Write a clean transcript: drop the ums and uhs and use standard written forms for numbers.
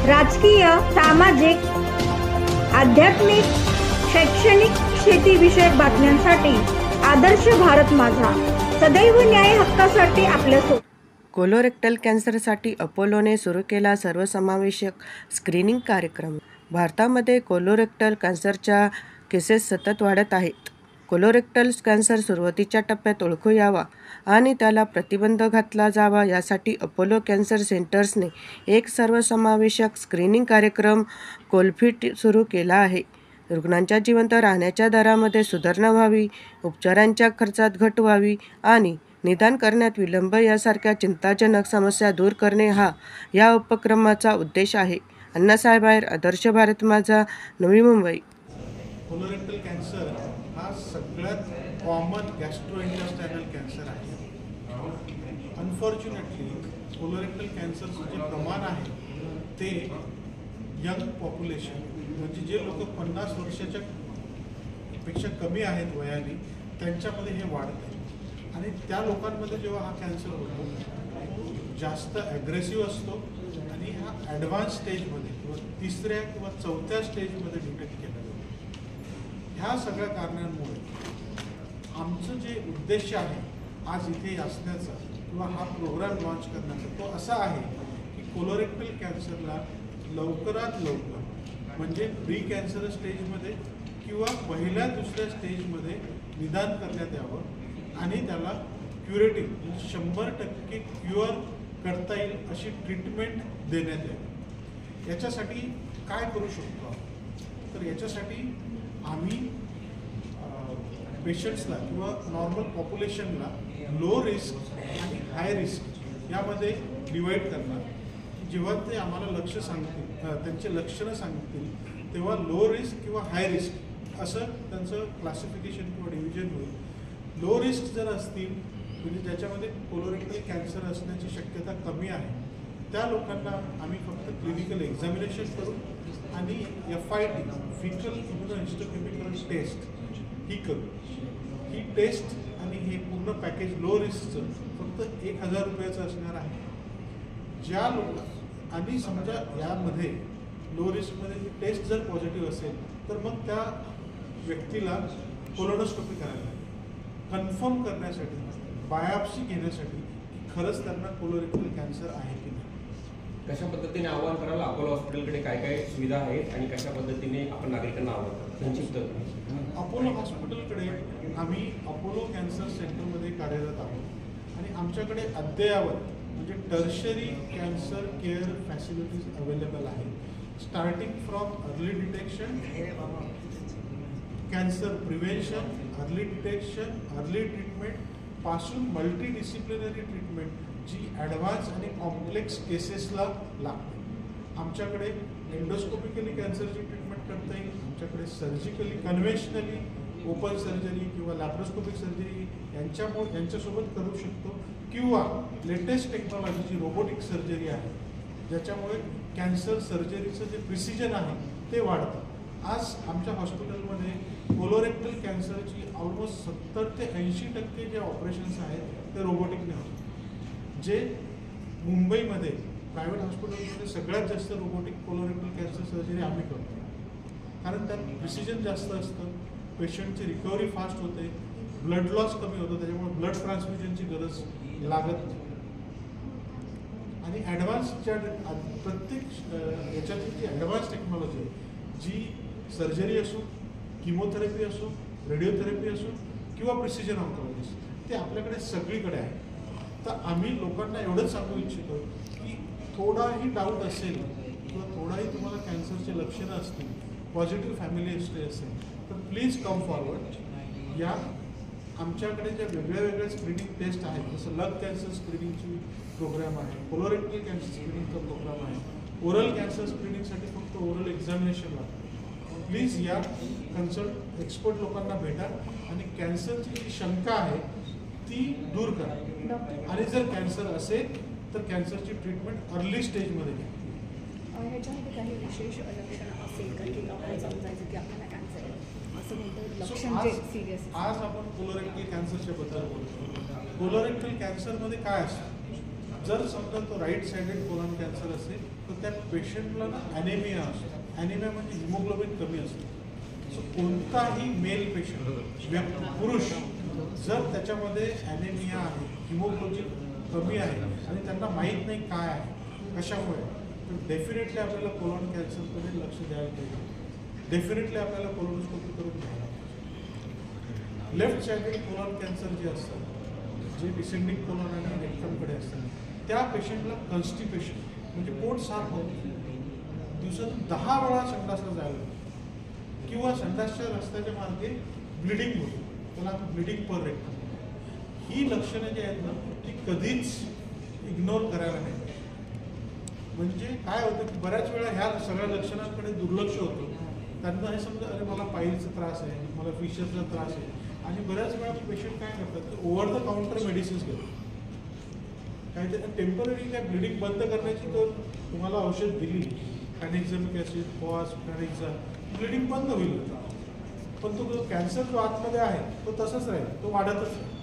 राजकीय, सामाजिक, आध्यात्मिक, शैक्षणिक, शेतीविषयक बातम्यांसाठी आदर्श भारत माझा, सदैव न्याय हक्कासाठी आपल्यासोबत. कोलोरेक्टल कॅन्सरसाठी अपोलोने सुरू केला सर्वसमावेशक स्क्रीनिंग कार्यक्रम. भारतामध्ये कोलोरेक्टल कॅन्सरच्या केसेस सतत वाढत आहेत. कोलोरेक्टल कॅन्सर सुरुवातीच्या टप्प्यात ओळखू यावा आणि त्याला प्रतिबंध घातला जावा यासाठी अपोलो कॅन्सर सेंटर्सने एक सर्वसमावेशक स्क्रीनिंग कार्यक्रम कोलफिट सुरू केला आहे. रुग्णांच्या जिवंत राहण्याच्या दरामध्ये सुधारणा व्हावी, उपचारांच्या खर्चात घट व्हावी आणि निदान करण्यात विलंब यासारख्या चिंताजनक समस्या दूर करणे हा या उपक्रमाचा उद्देश आहे. अण्णासाहेब आहेर, आदर्श भारत माझा, नवी मुंबई. कोलोरेक्टल कॅन्सर हा सगळ्यात कॉमन गॅस्ट्रोइंटेस्टायनल कॅन्सर आहे. अनफॉर्च्युनेटली कोलोरेक्टल कॅन्सरचं जे प्रमाण आहे ते यंग पॉप्युलेशन म्हणजे जे लोक 50 वर्षाच्या पेक्षा कमी आहेत वयाने त्यांच्यामध्ये हे वाढते आणि त्या लोकांमध्ये जेव्हा हा कॅन्सर होतो तो जास्त ॲग्रेसिव्ह असतो आणि हा ॲडव्हान्स स्टेजमध्ये किंवा 3ऱ्या किंवा 4थ्या स्टेजमध्ये डिटेक्ट केला जातो. ह्या सगळ्या कारणांमुळे आमचं जे उद्देश आहे आज इथे असण्याचा किंवा हा प्रोग्राम लॉन्च करण्याचा तो असा आहे की कोलोरेक्टल कॅन्सरला लवकरात लवकर म्हणजे प्री कॅन्सर स्टेजमध्ये किंवा पहिल्या 2ऱ्या स्टेजमध्ये निदान करण्यात यावं आणि त्याला क्युरेटिव्ह म्हणजे 100% क्युअर करता येईल अशी ट्रीटमेंट देण्यात यावी. याच्यासाठी काय करू शकतो तर याच्यासाठी आम्ही पेशंट्सला किंवा नॉर्मल पॉप्युलेशनला लो रिस्क आणि हाय रिस्क यामध्ये डिवाईड करणार. जेव्हा ते आम्हाला लक्ष सांगतील त्यांचे लक्षणं सांगतील तेव्हा लो रिस्क किंवा हाय रिस्क असं त्यांचं क्लासिफिकेशन किंवा डिव्हिजन होईल. लो रिस्क जर असतील म्हणजे ज्याच्यामध्ये कोलोरेक्टल कॅन्सर असण्याची शक्यता कमी आहे त्या लोकांना आम्ही फक्त क्लिनिकल एक्झामिनेशन करू आणि FIT फिकल इम्युनोहिस्टोकेमिकल टेस्ट ही करू. ही टेस्ट आणि हे पूर्ण पॅकेज लो रिस्कचं फक्त 1000 रुपयाचं असणार आहे. ज्या लोक आणि समजा यामध्ये लो रिस्कमध्ये ही टेस्ट जर पॉझिटिव्ह असेल तर मग त्या व्यक्तीला कोलोनोस्कोपी करायला लागेल कन्फर्म करण्यासाठी, बायोप्सी घेण्यासाठी की खरंच त्यांना कोलोरेक्टल कॅन्सर आहे की नाही. कशा पद्धतीने आवाहन करायला अपोलो हॉस्पिटलकडे काय काय सुविधा आहेत आणि कशा पद्धतीने आपण नागरिकांना आवाहन करतो संक्षिप्त. अपोलो हॉस्पिटलकडे आम्ही अपोलो कॅन्सर सेंटरमध्ये कार्यरत आहोत आणि आमच्याकडे अद्ययावत म्हणजे tertiary cancer care facilities available आहेत. Starting from early detection, cancer prevention, early detection, early treatment पासून मल्टीडिसिप्लिनरी ट्रीटमेंट जी ॲडव्हान्स आणि कॉम्प्लेक्स केसेसला लागते. आमच्याकडे एंडोस्कोपिकली कॅन्सरची ट्रीटमेंट करता येईल. आमच्याकडे सर्जिकली कन्व्हेन्शनली ओपन सर्जरी किंवा लॅप्रोस्कोपिक सर्जरी यांच्यासोबत करू शकतो किंवा लेटेस्ट टेक्नॉलॉजीची रोबोटिक सर्जरी आहे ज्याच्यामुळे कॅन्सर सर्जरीचं जे प्रिसिजन आहे ते वाढतं. आज आमच्या हॉस्पिटलमध्ये कोलोरेक्टल कॅन्सरची ऑलमोस्ट 70 ते 80% जे ऑपरेशन्स आहेत ते रोबोटिकने होतात. जे मुंबईमध्ये प्रायव्हेट हॉस्पिटलमध्ये सगळ्यात जास्त रोबोटिक कोलोरेक्टल कॅन्सर सर्जरी आम्ही करतो कारण त्यात प्रिसिजन जास्त असतं, पेशंटची रिकव्हरी फास्ट होते, ब्लड लॉस कमी होतो, त्याच्यामुळे ब्लड ट्रान्सफ्युजनची गरज लागत नाही. आणि ॲडव्हान्सच्या प्रत्येक याच्यातली जी ॲडव्हान्स टेक्नॉलॉजी जी सर्जरी असो, किमोथेरपी असो, रेडिओथेरपी असो किंवा प्रिसिजन ऑन्कॉलॉजी ते आपल्याकडे सगळीकडे आहे. तर आम्ही लोकांना एवढंच सांगू इच्छितो की थोडाही डाऊट असेल किंवा थोडाही तुम्हाला कॅन्सरचे लक्षणं असतील, पॉझिटिव्ह फॅमिली हिस्ट्री असेल तर प्लीज कम फॉरवर्ड. या आमच्याकडे ज्या वेगळ्या स्क्रीनिंग टेस्ट आहेत जसं लंग कॅन्सर स्क्रीनिंगची प्रोग्राम आहे, कोलोरेक्टल कॅन्सर स्क्रीनिंगचा प्रोग्राम आहे, ओरल कॅन्सर स्क्रीनिंगसाठी फक्त ओरल एक्झामिनेशन लागतं. प्लीज या कन्सल्ट एक्सपर्ट लोकांना भेटा आणि कॅन्सरची जी शंका आहे ती दूर करा आणि जर कॅन्सर असेल तर कॅन्सरची ट्रीटमेंट अर्ली स्टेजमध्ये घ्या. ह्याच्यामध्ये काही विशेष लक्षणं असेल का की आपण समजायचं की आपल्याला कॅन्सर आहे असं कोणतं लक्षण जे सिरियस. आज आपण कोलोरेक्टल कॅन्सरच्या बद्दल बोलतो. कोलोरेक्टल कॅन्सरमध्ये काय असतं जर समजा तो राईट साइडेड कोलन कॅन्सर असेल तर त्या पेशंटला ना ॲनेमिया असतो. ॲनेमिया म्हणजे हिमोग्लोबिन कमी असतं. सो कोणताही मेल पेशंट पुरुष जर त्याच्यामध्ये ॲनेमिया आहे, हिमोग्लोबिन कमी आहे आणि त्यांना माहीत नाही काय आहे कशामुळे, तर डेफिनेटली आपल्याला कोलन कॅन्सरकडे लक्ष द्यायला पाहिजे. डेफिनेटली आपल्याला कोलोनोस्कोपी करून घ्यायला पाहिजे. लेफ्ट साइडेड कोलन कॅन्सर जे असतात, जे डिसेंडिंग कोलन आणि रेक्टमकडे असतात, त्या पेशंटला कॉन्स्टिपेशन म्हणजे पोट साफ होतं, दिवसातून 10 वेळा संडासला जायला किंवा संडासच्या रस्त्याच्या मार्गे ब्लिडिंग होतं, त्याला ब्लिडिंग पर रेक्टम. ही लक्षणं जी आहेत ना ती कधीच इग्नोर करायला नाही. म्हणजे काय होतं की बऱ्याच वेळा ह्या सगळ्या लक्षणांकडे दुर्लक्ष होतं. त्यांना हे समजा अरे मला पाईलचा त्रास आहे, मला फिशरचा त्रास आहे, आणि बऱ्याच वेळा पेशंट काय करतात की ओव्हर द काउंटर मेडिसिन्स घेतात. काहीतरी टेम्पररी काय ब्लिडिंग बंद करण्याची तर तुम्हाला औषध दिली, फॅनिक्झमिक ॲसिड, पॉस, फॅनिक्झा, ब्लिडिंग बंद होईल. पण तो कॅन्सर जो आतमध्ये आहे तो तसंच राहील, तो वाढतच राहील.